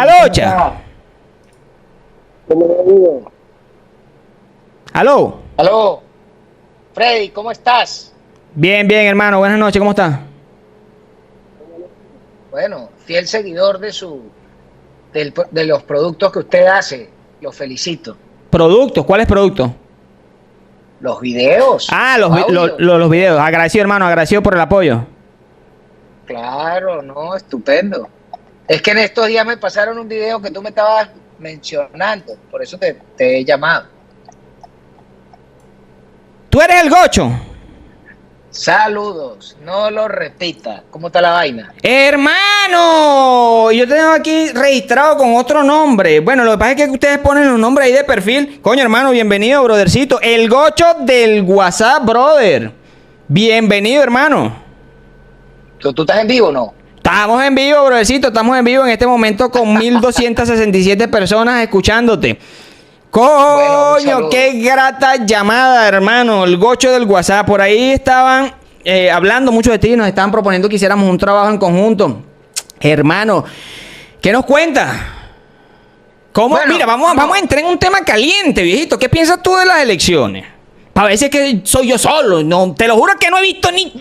Alocha. Aló. Aló, Freddy, ¿cómo estás? Bien, bien, hermano. Buenas noches. ¿Cómo estás? Bueno, fiel seguidor de los productos que usted hace. Lo felicito. Productos. ¿Cuáles productos? Los videos, Ah, los audios. los videos. Agradecido, hermano. Agradecido por el apoyo. Claro, no, estupendo. Es que en estos días me pasaron un video que tú me estabas mencionando, por eso te he llamado. ¿Tú eres el Gocho? Saludos, no lo repita. ¿Cómo está la vaina? Hermano, yo te tengo aquí registrado con otro nombre. Bueno, lo que pasa es que ustedes ponen los nombres ahí de perfil. Coño, hermano, bienvenido, brothercito. El Gocho del WhatsApp, brother. Bienvenido, hermano. ¿Tú estás en vivo o no? Estamos en vivo, brothercito. Estamos en vivo en este momento con 1267 personas escuchándote. Coño, Bueno, qué grata llamada, hermano. El Gocho del WhatsApp. Por ahí estaban hablando mucho de ti. Nos estaban proponiendo que hiciéramos un trabajo en conjunto. Hermano, ¿qué nos cuentas? ¿Cómo? Bueno, Mira, vamos a entrar en un tema caliente, viejito. ¿Qué piensas tú de las elecciones? Para ver si es que soy yo solo. No, te lo juro que no he visto ni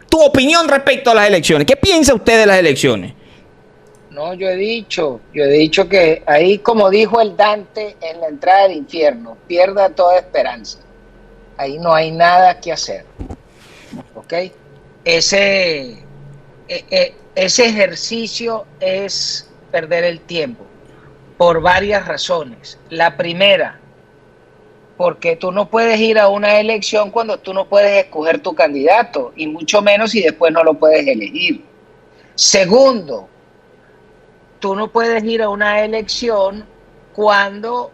tu opinión respecto a las elecciones. ¿Qué piensa usted de las elecciones? No, yo he dicho que ahí, como dijo el Dante en la entrada del infierno, pierda toda esperanza. Ahí no hay nada que hacer. ¿Ok? Ese ejercicio es perder el tiempo por varias razones. La primera, porque tú no puedes ir a una elección cuando tú no puedes escoger tu candidato, y mucho menos si después no lo puedes elegir. Segundo, tú no puedes ir a una elección cuando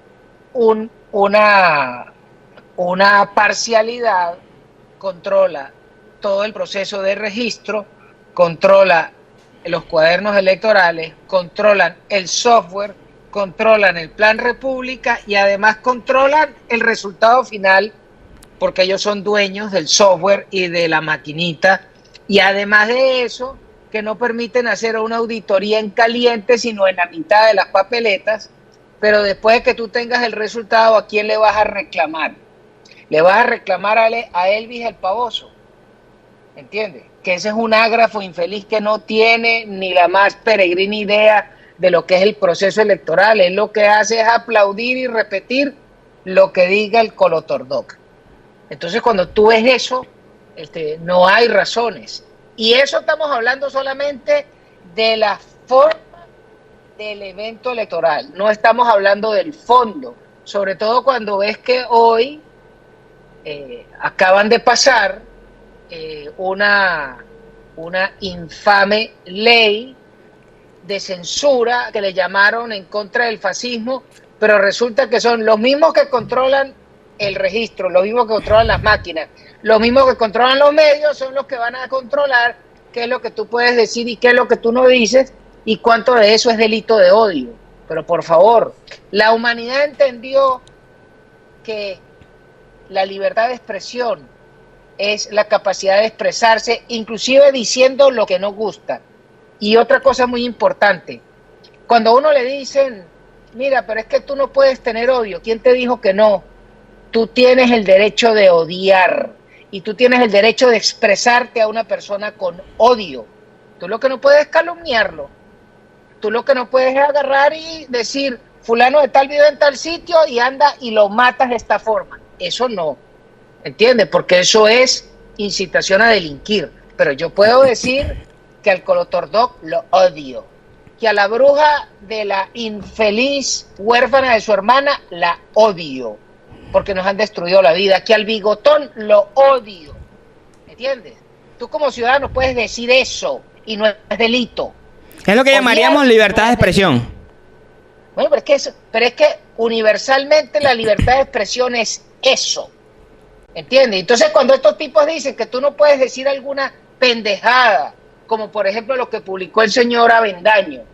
una parcialidad controla todo el proceso de registro, controla los cuadernos electorales, controlan el software, controlan el plan República y además controlan el resultado final, porque ellos son dueños del software y de la maquinita, y además de eso, que no permiten hacer una auditoría en caliente, sino en la mitad de las papeletas, pero después de que tú tengas el resultado, ¿a quién le vas a reclamar? Le vas a reclamar a Elvis el Pavoso, ¿entiendes? Que ese es un ágrafo infeliz que no tiene ni la más peregrina idea de lo que es el proceso electoral. Él lo que hace es aplaudir y repetir lo que diga el Colotordoc. Entonces, cuando tú ves eso, no hay razones. Y eso estamos hablando solamente de la forma del evento electoral, no estamos hablando del fondo, sobre todo cuando ves que hoy acaban de pasar una infame ley de censura que le llamaron en contra del fascismo, pero resulta que son los mismos que controlan el registro, los mismos que controlan las máquinas, los mismos que controlan los medios, son los que van a controlar qué es lo que tú puedes decir y qué es lo que tú no dices y cuánto de eso es delito de odio. Pero por favor, la humanidad entendió que la libertad de expresión es la capacidad de expresarse, inclusive diciendo lo que no gusta. Y otra cosa muy importante, cuando a uno le dicen, mira, pero es que tú no puedes tener odio, ¿quién te dijo que no? Tú tienes el derecho de odiar y tú tienes el derecho de expresarte a una persona con odio. Tú lo que no puedes es calumniarlo. Tú lo que no puedes es agarrar y decir, fulano de tal vive en tal sitio y anda y lo matas de esta forma. Eso no, ¿entiendes? Porque eso es incitación a delinquir. Pero yo puedo decir que al Colotordoc lo odio, que a la bruja de la infeliz huérfana de su hermana la odio, porque nos han destruido la vida, que al bigotón lo odio, ¿entiendes? Tú como ciudadano puedes decir eso y no es delito. Es lo que llamaríamos libertad de expresión. Bueno, pero es que universalmente la libertad de expresión es eso, ¿entiendes? Entonces cuando estos tipos dicen que tú no puedes decir alguna pendejada, como por ejemplo lo que publicó el señor Avendaño,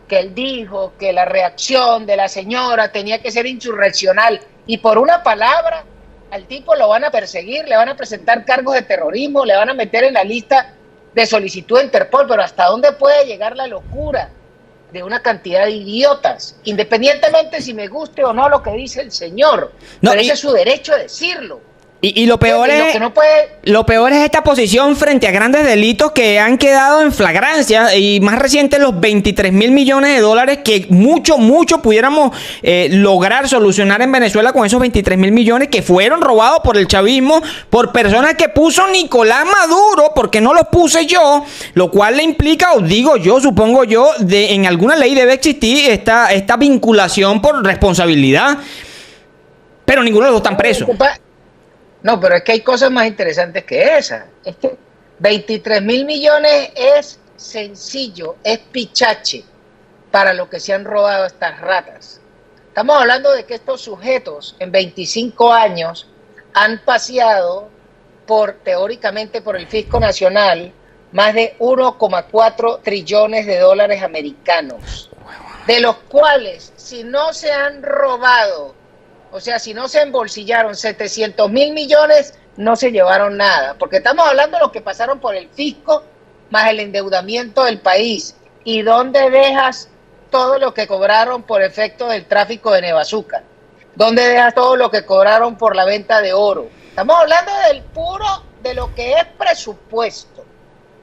que él dijo que la reacción de la señora tenía que ser insurreccional, y por una palabra al tipo lo van a perseguir, le van a presentar cargos de terrorismo, le van a meter en la lista de solicitud de Interpol. Pero ¿hasta dónde puede llegar la locura de una cantidad de idiotas, independientemente si me guste o no lo que dice el señor, no, pero ese es su derecho a decirlo. Y lo peor es, que no puede... lo peor es esta posición frente a grandes delitos que han quedado en flagrancia, y más reciente los 23.000 millones de dólares que mucho pudiéramos lograr solucionar en Venezuela con esos 23.000 millones que fueron robados por el chavismo, por personas que puso Nicolás Maduro, porque no los puse yo, lo cual le implica, o digo yo, supongo yo, en alguna ley debe existir esta vinculación por responsabilidad, pero ninguno de los dos están presos. No, pero es que hay cosas más interesantes que esa. 23.000 millones es sencillo, es pichache para lo que se han robado estas ratas. Estamos hablando de que estos sujetos en 25 años han paseado teóricamente por el fisco nacional más de 1,4 trillones de dólares americanos, de los cuales, si no se han robado, o sea, si no se embolsillaron 700.000 millones, no se llevaron nada. Porque estamos hablando de los que pasaron por el fisco más el endeudamiento del país. ¿Y dónde dejas todo lo que cobraron por efecto del tráfico de Nevazúcar? ¿Dónde dejas todo lo que cobraron por la venta de oro? Estamos hablando de lo que es presupuesto,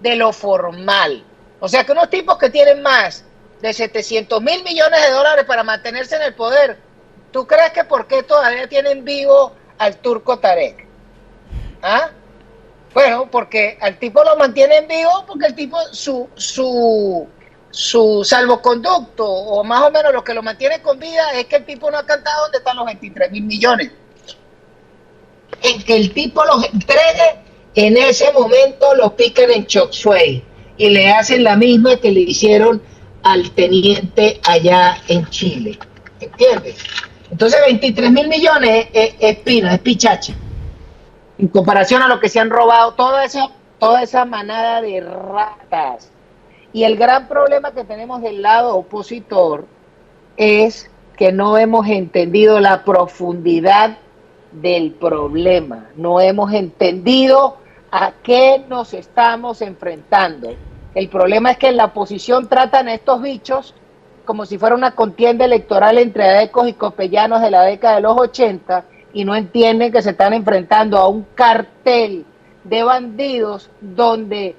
de lo formal. O sea, que unos tipos que tienen más de 700.000 millones de dólares para mantenerse en el poder, ¿tú crees que por qué todavía tienen vivo al Turco Tarek? ¿Ah? Bueno, porque al tipo lo mantienen vivo porque el tipo, su salvoconducto, o más o menos lo que lo mantiene con vida, es que el tipo no ha cantado dónde están los 23.000 millones. En que el tipo los entregue, en ese momento los pican en Chop Suey y le hacen la misma que le hicieron al teniente allá en Chile. ¿Entiendes? Entonces 23.000 millones es pichache. En comparación a lo que se han robado toda esa manada de ratas. Y el gran problema que tenemos del lado opositor es que no hemos entendido la profundidad del problema. No hemos entendido a qué nos estamos enfrentando. El problema es que en la oposición tratan a estos bichos como si fuera una contienda electoral entre adecos y copellanos de la década de los 80, y no entienden que se están enfrentando a un cartel de bandidos donde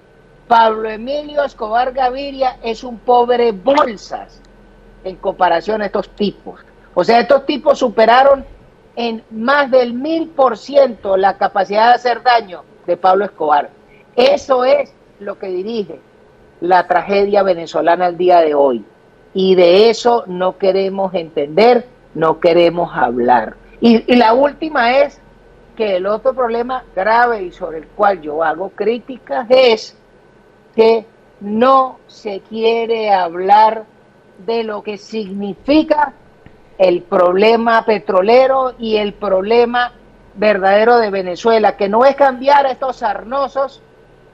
Pablo Emilio Escobar Gaviria es un pobre bolsas en comparación a estos tipos. O sea, estos tipos superaron en más del 1000% la capacidad de hacer daño de Pablo Escobar. Eso es lo que dirige la tragedia venezolana al día de hoy. Y de eso no queremos entender, no queremos hablar. Y la última es que el otro problema grave y sobre el cual yo hago críticas es que no se quiere hablar de lo que significa el problema petrolero y el problema verdadero de Venezuela, que no es cambiar a estos sarnosos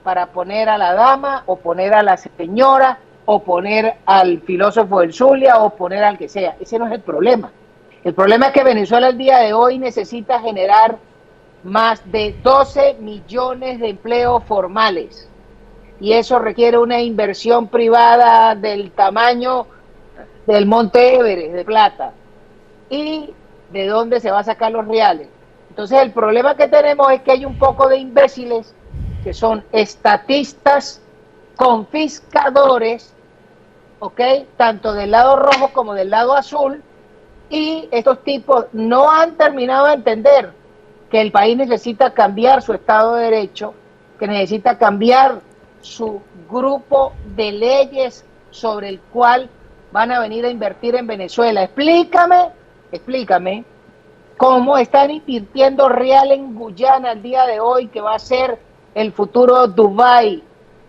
para poner a la dama o poner a la señora o poner al filósofo del Zulia o poner al que sea. Ese no es el problema. El problema es que Venezuela el día de hoy necesita generar más de 12 millones de empleos formales, y eso requiere una inversión privada del tamaño del Monte Everest de plata. ¿Y de dónde se va a sacar los reales? Entonces el problema que tenemos es que hay un poco de imbéciles que son estatistas, confiscadores, ¿ok? Tanto del lado rojo como del lado azul, y estos tipos no han terminado de entender que el país necesita cambiar su Estado de Derecho, que necesita cambiar su grupo de leyes sobre el cual van a venir a invertir en Venezuela. Explícame cómo están invirtiendo real en Guyana al día de hoy, que va a ser el futuro Dubái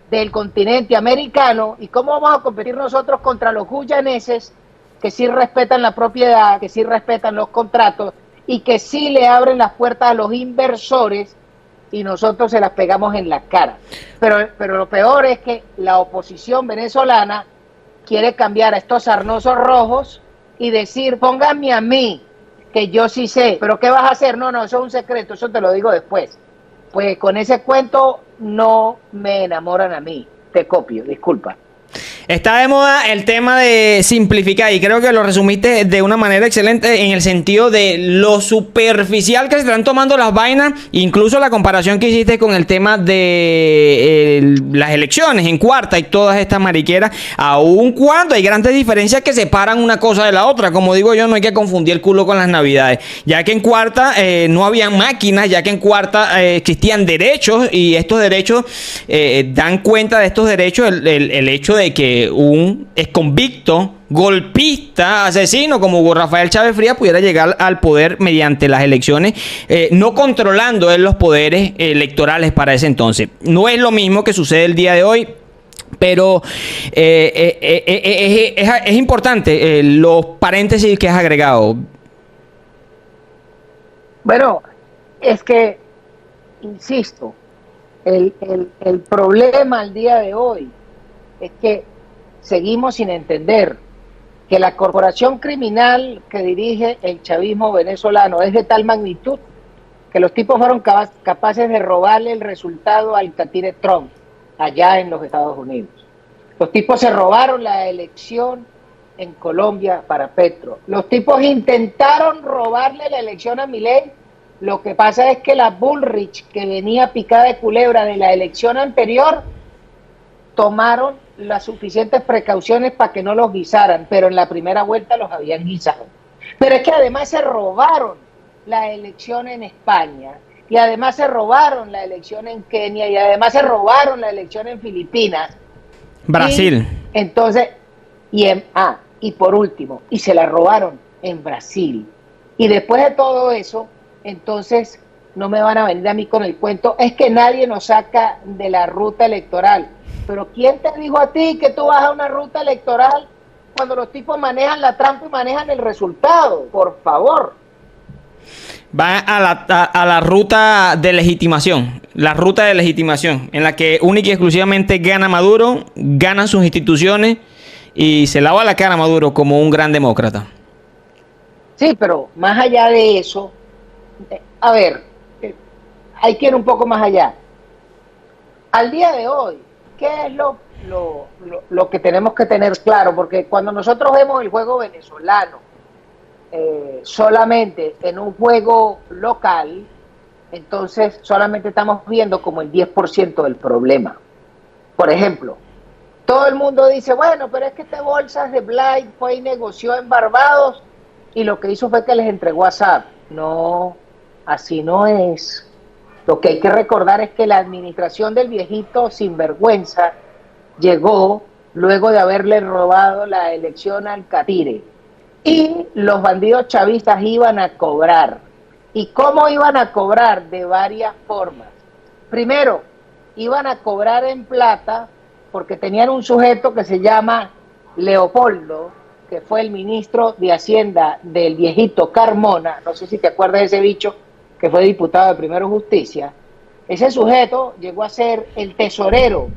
del continente americano, y cómo vamos a competir nosotros contra los guyaneses que sí respetan la propiedad, que sí respetan los contratos y que sí le abren las puertas a los inversores, y nosotros se las pegamos en la cara. Pero lo peor es que la oposición venezolana quiere cambiar a estos sarnosos rojos y decir, pónganme a mí, que yo sí sé. ¿Pero qué vas a hacer? No, eso es un secreto, eso te lo digo después. Pues con ese cuento no me enamoran a mí. Te copio, disculpa. Está de moda el tema de simplificar y creo que lo resumiste de una manera excelente en el sentido de lo superficial que se están tomando las vainas, incluso la comparación que hiciste con el tema de las elecciones en cuarta y todas estas mariqueras, aun cuando hay grandes diferencias que separan una cosa de la otra. Como digo yo, no hay que confundir el culo con las navidades, ya que en cuarta no había máquinas, ya que en cuarta existían derechos y estos derechos dan cuenta de estos derechos el hecho de que un exconvicto, golpista, asesino como Hugo Rafael Chávez Frías pudiera llegar al poder mediante las elecciones, no controlando él los poderes electorales para ese entonces. No es lo mismo que sucede el día de hoy, pero es importante los paréntesis que has agregado. Bueno, es que, insisto, el problema al día de hoy es que seguimos sin entender que la corporación criminal que dirige el chavismo venezolano es de tal magnitud que los tipos fueron capaces de robarle el resultado al catire Trump allá en los Estados Unidos. Los tipos se robaron la elección en Colombia para Petro. Los tipos intentaron robarle la elección a Milei. Lo que pasa es que la Bullrich, que venía picada de culebra de la elección anterior, tomaron las suficientes precauciones para que no los guisaran, pero en la primera vuelta los habían guisado. Pero es que además se robaron la elección en España, y además se robaron la elección en Kenia, y además se robaron la elección en Filipinas. Brasil. Y entonces, y por último, y se la robaron en Brasil. Y después de todo eso, entonces no me van a venir a mí con el cuento, es que nadie nos saca de la ruta electoral. Pero ¿quién te dijo a ti que tú vas a una ruta electoral cuando los tipos manejan la trampa y manejan el resultado? Por favor. Va a la ruta de legitimación, en la que única y exclusivamente gana Maduro, ganan sus instituciones y se lava la cara a Maduro como un gran demócrata. Sí, pero más allá de eso, a ver, hay que ir un poco más allá. Al día de hoy, ¿qué es lo que tenemos que tener claro? Porque cuando nosotros vemos el juego venezolano solamente en un juego local, entonces solamente estamos viendo como el 10% del problema. Por ejemplo, todo el mundo dice, bueno, pero es que este Bolsas de Blay fue y negoció en Barbados y lo que hizo fue que les entregó a SAP. No, así no es. Lo que hay que recordar es que la administración del viejito sinvergüenza llegó luego de haberle robado la elección al catire. Y los bandidos chavistas iban a cobrar. ¿Y cómo iban a cobrar? De varias formas. Primero, iban a cobrar en plata porque tenían un sujeto que se llama Leopoldo, que fue el ministro de Hacienda del viejito Carmona. No sé si te acuerdas de ese bicho, que fue diputado de Primero Justicia. Ese sujeto llegó a ser el tesorero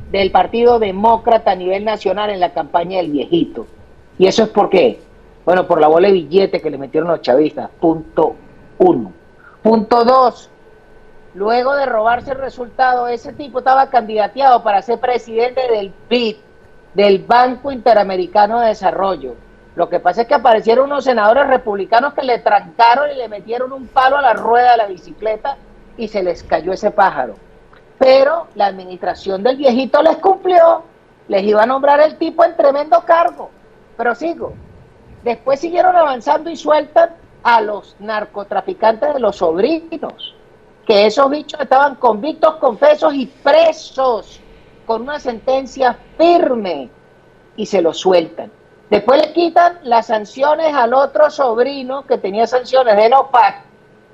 del Partido Demócrata a nivel nacional en la campaña del viejito. ¿Y eso es por qué? Bueno, por la bola de billete que le metieron los chavistas. Punto 1. Punto 2. Luego de robarse el resultado, ese tipo estaba candidateado para ser presidente del BID, del Banco Interamericano de Desarrollo. Lo que pasa es que aparecieron unos senadores republicanos que le trancaron y le metieron un palo a la rueda de la bicicleta y se les cayó ese pájaro. Pero la administración del viejito les cumplió, les iba a nombrar el tipo en tremendo cargo. Pero sigo. Después siguieron avanzando y sueltan a los narcotraficantes de los sobrinos, que esos bichos estaban convictos, confesos y presos con una sentencia firme y se los sueltan. Después le quitan las sanciones al otro sobrino que tenía sanciones de no PAC,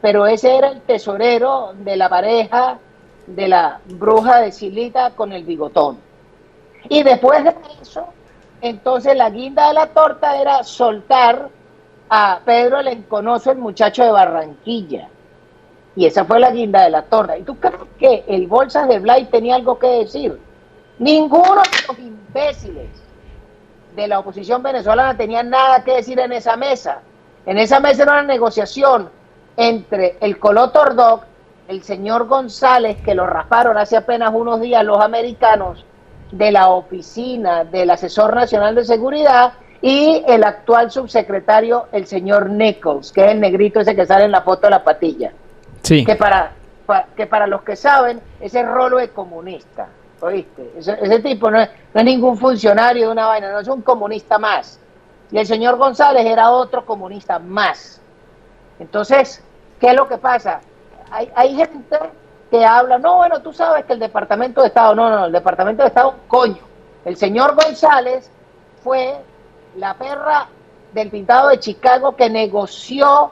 pero ese era el tesorero de la pareja de la bruja de Silita con el bigotón. Y después de eso, entonces la guinda de la torta era soltar a Pedro el Enconoso, el muchacho de Barranquilla. Y esa fue la guinda de la torta. ¿Y tú crees que el Bolsas de Blay tenía algo que decir? Ninguno de los imbéciles de la oposición venezolana tenía nada que decir en esa mesa. En esa mesa era una negociación entre el Coloto Ordoc, el señor González, que lo rasparon hace apenas unos días los americanos, de la oficina del Asesor Nacional de Seguridad, y el actual subsecretario, el señor Nichols, que es el negrito ese que sale en la foto de la patilla. Sí. Que para los que saben, ese rolo es comunista, ¿oíste? Ese tipo no es ningún funcionario de una vaina, no es un comunista más. Y el señor González era otro comunista más. Entonces, ¿qué es lo que pasa? Hay gente que habla, no, bueno, tú sabes que el Departamento de Estado, no, el Departamento de Estado, coño. El señor González fue la perra del pintado de Chicago que negoció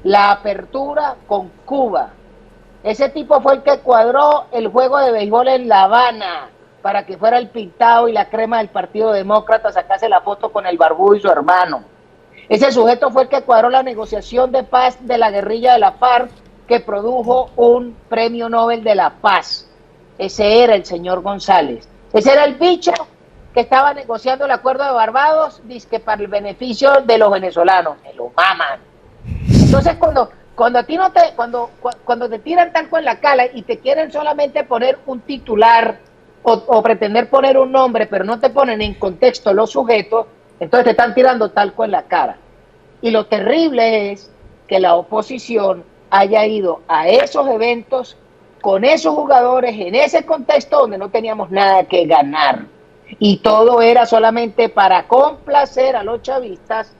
la apertura con Cuba. Ese tipo fue el que cuadró el juego de béisbol en La Habana para que fuera el pintado y la crema del Partido Demócrata sacase la foto con el barbudo y su hermano. Ese sujeto fue el que cuadró la negociación de paz de la guerrilla de la FARC, que produjo un premio Nobel de la Paz. Ese era el señor González. Ese era el bicho que estaba negociando el acuerdo de Barbados, dizque para el beneficio de los venezolanos. Me lo maman. Entonces, cuando a ti no te, cuando te tiran talco en la cara y te quieren solamente poner un titular o pretender poner un nombre, pero no te ponen en contexto los sujetos, entonces te están tirando talco en la cara. Y lo terrible es que la oposición haya ido a esos eventos con esos jugadores en ese contexto donde no teníamos nada que ganar. Y todo era solamente para complacer a los chavistas,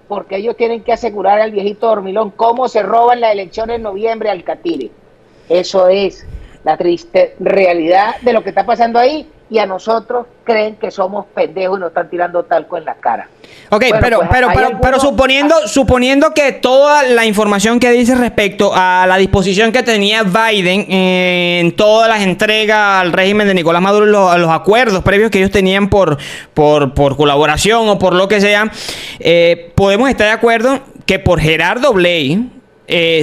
porque ellos tienen que asegurar al viejito dormilón cómo se roban la elección en noviembre al Catire. Eso es la triste realidad de lo que está pasando ahí, y a nosotros creen que somos pendejos y nos están tirando talco en la cara. Ok, bueno, pero suponiendo que toda la información que dice respecto a la disposición que tenía Biden en todas las entregas al régimen de Nicolás Maduro, los acuerdos previos que ellos tenían por colaboración o por lo que sea, podemos estar de acuerdo que por Gerardo Blay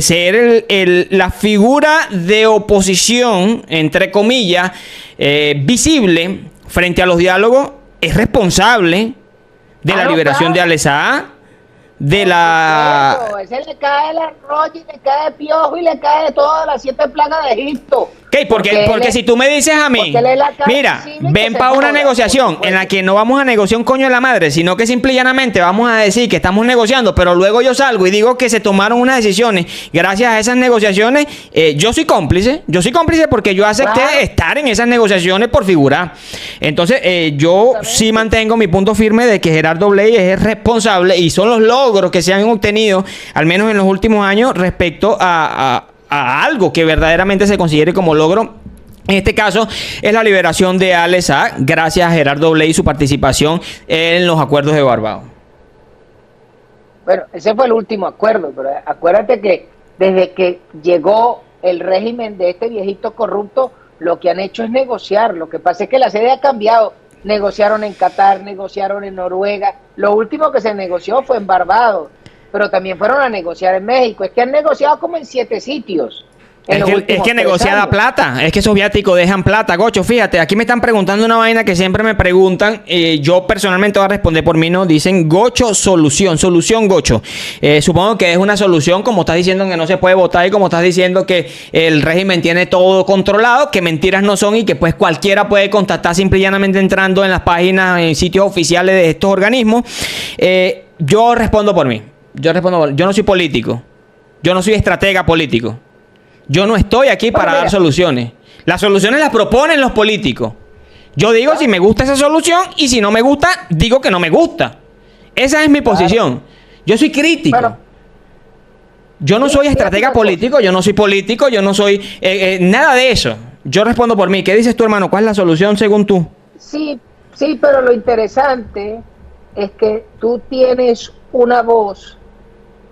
ser la figura de oposición, entre comillas, visible frente a los diálogos, es responsable de la liberación de Alex Saab, de la... Ese le cae el arroz y le cae el piojo y le cae de todas las 7 plagas de Egipto. Okay, porque si tú me dices a mí, mira, ven para una negociación en la que no vamos a negociar un coño de la madre, sino que simple y llanamente vamos a decir que estamos negociando, pero luego yo salgo y digo que se tomaron unas decisiones gracias a esas negociaciones, yo soy cómplice porque yo acepté estar en esas negociaciones por figurar. Entonces, yo sí mantengo mi punto firme de que Gerardo Blay es responsable y son los logros que se han obtenido, al menos en los últimos años, respecto a algo que verdaderamente se considere como logro. En este caso es la liberación de Alex Saab, gracias a Gerardo Blay y su participación en los acuerdos de Barbados. Bueno, ese fue el último acuerdo, pero acuérdate que desde que llegó el régimen de este viejito corrupto, lo que han hecho es negociar. Lo que pasa es que la sede ha cambiado. Negociaron en Qatar, negociaron en Noruega. Lo último que se negoció fue en Barbados, pero también fueron a negociar en México. Es que han negociado como en 7 sitios. Es que negociada plata, es que esos viáticos dejan plata, Gocho. Fíjate, aquí me están preguntando una vaina que siempre me preguntan. Yo personalmente voy a responder por mí, no. Dicen Gocho solución Gocho. Supongo que es una solución, como estás diciendo que no se puede votar y como estás diciendo que el régimen tiene todo controlado, que mentiras no son y que pues cualquiera puede contactar simple y llanamente entrando en las páginas, en sitios oficiales de estos organismos. Yo respondo por mí. Yo no soy político. Yo no soy estratega político. Yo no estoy aquí para dar soluciones. Las soluciones las proponen los políticos. Yo digo si me gusta esa solución y si no me gusta, digo que no me gusta. Esa es mi posición. Yo soy crítico. Yo no soy estratega político, yo no soy político, yo no soy nada de eso. Yo respondo por mí. ¿Qué dices tú, hermano? ¿Cuál es la solución según tú? Sí, pero lo interesante es que tú tienes una voz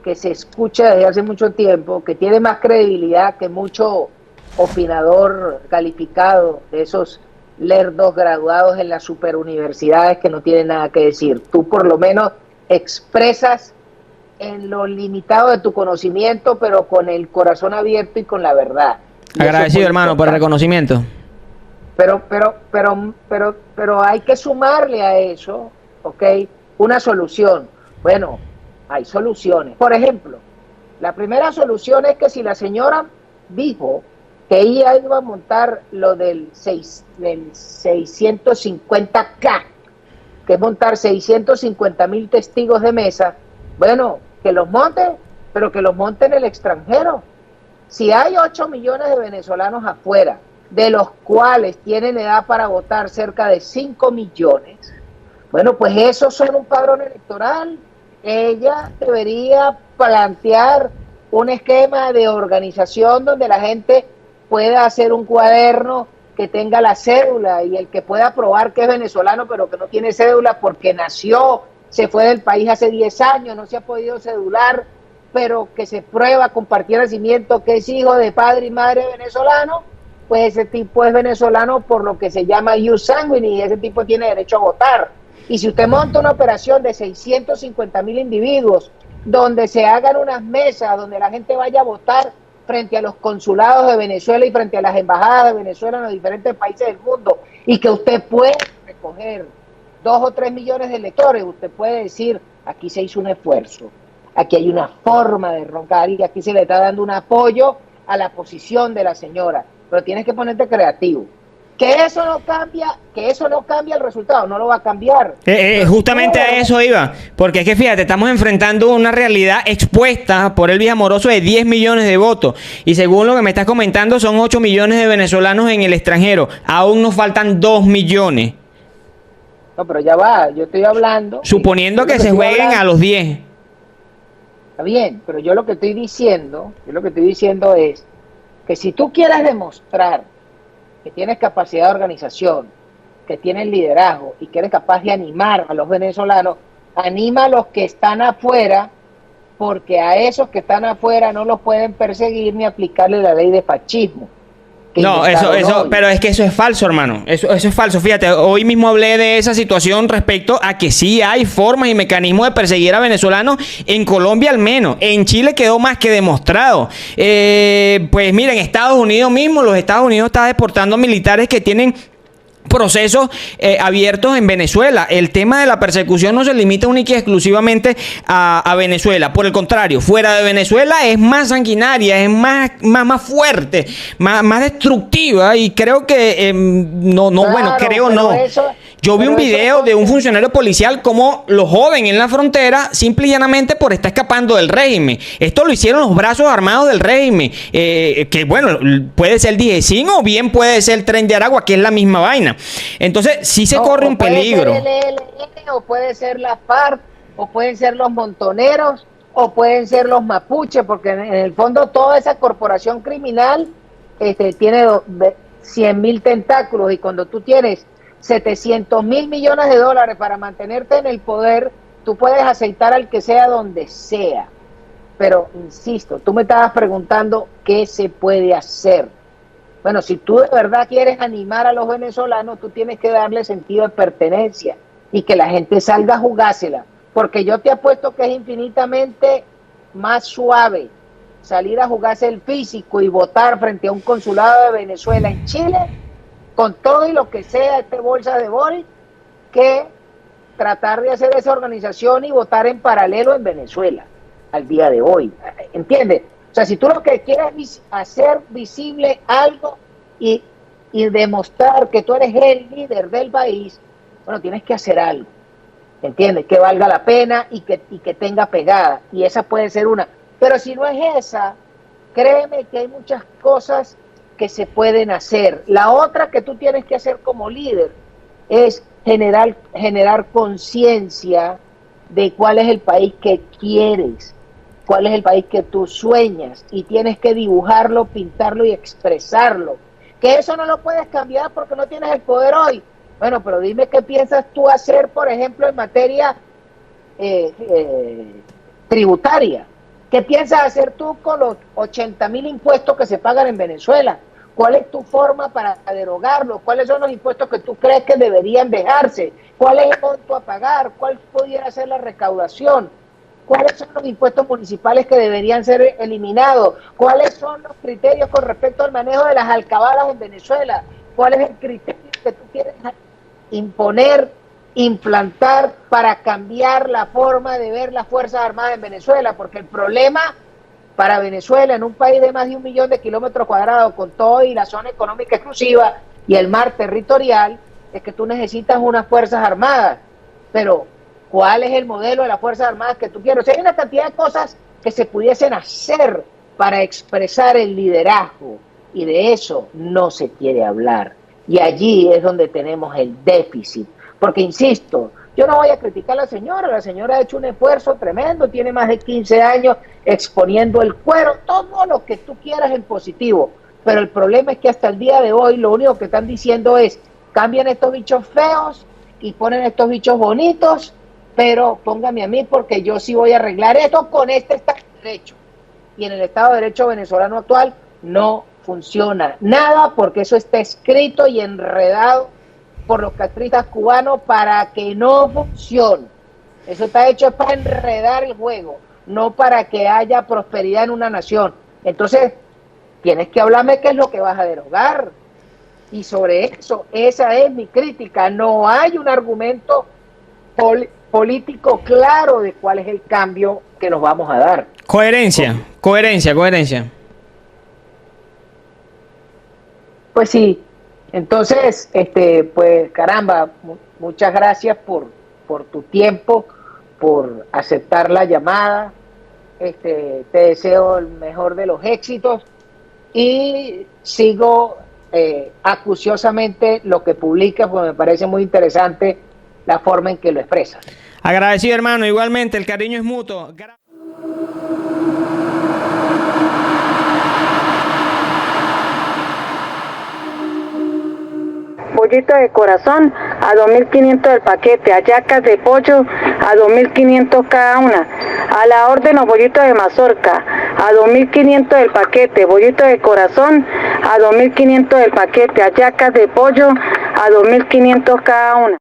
que se escucha desde hace mucho tiempo, que tiene más credibilidad que mucho opinador calificado de esos lerdos graduados en las superuniversidades que no tienen nada que decir. Tú por lo menos expresas en lo limitado de tu conocimiento, pero con el corazón abierto y con la verdad. Agradecido, hermano, por el reconocimiento. Pero hay que sumarle a eso, ¿ok? Una solución. Bueno, hay soluciones. Por ejemplo, la primera solución es que si la señora dijo que ella iba a montar lo del 650K, que es montar 650.000 testigos de mesa. Bueno, que los monte, pero que los monte en el extranjero. Si hay 8 millones de venezolanos afuera, de los cuales tienen edad para votar cerca de 5 millones, bueno, pues esos son un padrón electoral. Ella debería plantear un esquema de organización donde la gente pueda hacer un cuaderno que tenga la cédula, y el que pueda probar que es venezolano pero que no tiene cédula porque nació, se fue del país hace 10 años, no se ha podido cedular, pero que se prueba con partida de nacimiento que es hijo de padre y madre venezolano, pues ese tipo es venezolano por lo que se llama ius sanguinis, y ese tipo tiene derecho a votar. Y si usted monta una operación de 650.000 individuos, donde se hagan unas mesas, donde la gente vaya a votar frente a los consulados de Venezuela y frente a las embajadas de Venezuela en los diferentes países del mundo, y que usted puede recoger 2 o 3 millones de electores, usted puede decir, aquí se hizo un esfuerzo, aquí hay una forma de roncar y aquí se le está dando un apoyo a la posición de la señora, pero tienes que ponerte creativo. Que eso no cambia el resultado, no lo va a cambiar. Justamente a eso iba, porque es que fíjate, estamos enfrentando una realidad expuesta por el Villamoroso de 10 millones de votos, y según lo que me estás comentando son 8 millones de venezolanos en el extranjero, aún nos faltan 2 millones. No, pero ya va, yo estoy hablando... Suponiendo que se jueguen a los 10. Está bien, pero yo lo que estoy diciendo es que si tú quieres demostrar que tienes capacidad de organización, que tienes liderazgo y que eres capaz de animar a los venezolanos, anima a los que están afuera, porque a esos que están afuera no los pueden perseguir ni aplicarle la ley de fascismo. No, eso, pero es que eso es falso, hermano. Eso es falso. Fíjate, hoy mismo hablé de esa situación respecto a que sí hay formas y mecanismos de perseguir a venezolanos, en Colombia al menos. En Chile quedó más que demostrado. Pues miren, Estados Unidos mismo, los Estados Unidos está deportando militares que tienen procesos abiertos en Venezuela. El tema de la persecución no se limita única y exclusivamente a Venezuela. Por el contrario, fuera de Venezuela es más sanguinaria, es más fuerte, más destructiva, y creo que yo vi un video de un funcionario policial como lo joden en la frontera simple y llanamente por estar escapando del régimen. Esto lo hicieron los brazos armados del régimen, que bueno, puede ser el DGCIN o bien puede ser el Tren de Aragua, que es la misma vaina. Entonces sí se corre un peligro. Puede ser el ELN, o puede ser la FARC, o pueden ser los montoneros, o pueden ser los mapuches, porque en el fondo toda esa corporación criminal tiene 100.000 tentáculos, y cuando tú tienes 700.000 millones de dólares para mantenerte en el poder, tú puedes aceitar al que sea donde sea. Pero, insisto, tú me estabas preguntando qué se puede hacer. Bueno, si tú de verdad quieres animar a los venezolanos, tú tienes que darle sentido de pertenencia y que la gente salga a jugársela. Porque yo te apuesto que es infinitamente más suave salir a jugarse el físico y votar frente a un consulado de Venezuela en Chile, con todo y lo que sea bolsa de Boris, que tratar de hacer esa organización y votar en paralelo en Venezuela al día de hoy. ¿Entiendes? O sea, si tú lo que quieres es hacer visible algo y demostrar que tú eres el líder del país, bueno, tienes que hacer algo, ¿entiendes? Que valga la pena y que tenga pegada. Y esa puede ser una. Pero si no es esa, créeme que hay muchas cosas que se pueden hacer. La otra que tú tienes que hacer como líder es generar conciencia de cuál es el país que quieres, cuál es el país que tú sueñas, y tienes que dibujarlo, pintarlo y expresarlo. Que eso no lo puedes cambiar porque no tienes el poder hoy. Bueno, pero dime qué piensas tú hacer, por ejemplo, en materia tributaria. ¿Qué piensas hacer tú con los 80.000 impuestos que se pagan en Venezuela? ¿Cuál es tu forma para derogarlos? ¿Cuáles son los impuestos que tú crees que deberían dejarse? ¿Cuál es el monto a pagar? ¿Cuál pudiera ser la recaudación? ¿Cuáles son los impuestos municipales que deberían ser eliminados? ¿Cuáles son los criterios con respecto al manejo de las alcabalas en Venezuela? ¿Cuál es el criterio que tú quieres imponer, implantar para cambiar la forma de ver las Fuerzas Armadas en Venezuela? Porque el problema para Venezuela, en un país de más de 1 millón de kilómetros cuadrados, con todo y la zona económica exclusiva y el mar territorial, es que tú necesitas unas Fuerzas Armadas. Pero, ¿cuál es el modelo de las Fuerzas Armadas que tú quieres? O sea, hay una cantidad de cosas que se pudiesen hacer para expresar el liderazgo, y de eso no se quiere hablar. Y allí es donde tenemos el déficit. Porque, insisto, yo no voy a criticar a la señora ha hecho un esfuerzo tremendo, tiene más de 15 años exponiendo el cuero, todo lo que tú quieras en positivo, pero el problema es que hasta el día de hoy lo único que están diciendo es, cambian estos bichos feos y ponen estos bichos bonitos, pero póngame a mí porque yo sí voy a arreglar esto con este Estado de Derecho. Y en el Estado de Derecho venezolano actual no funciona nada, porque eso está escrito y enredado por los castristas cubanos para que no funcione. Eso está hecho para enredar el juego, no para que haya prosperidad en una nación. Entonces, tienes que hablarme qué es lo que vas a derogar. Y sobre eso, esa es mi crítica. No hay un argumento político claro de cuál es el cambio que nos vamos a dar. Coherencia. Pues sí. Entonces, pues caramba, muchas gracias por tu tiempo, por aceptar la llamada. Te deseo el mejor de los éxitos y sigo acuciosamente lo que publicas, porque me parece muy interesante la forma en que lo expresas. Agradecido, hermano. Igualmente, el cariño es mutuo. Bollito de corazón a 2.500 el paquete, hallacas de pollo a 2.500 cada una, a la orden los bollitos de mazorca a 2.500 el paquete, bollito de corazón a 2.500 el paquete, hallacas de pollo a 2.500 cada una.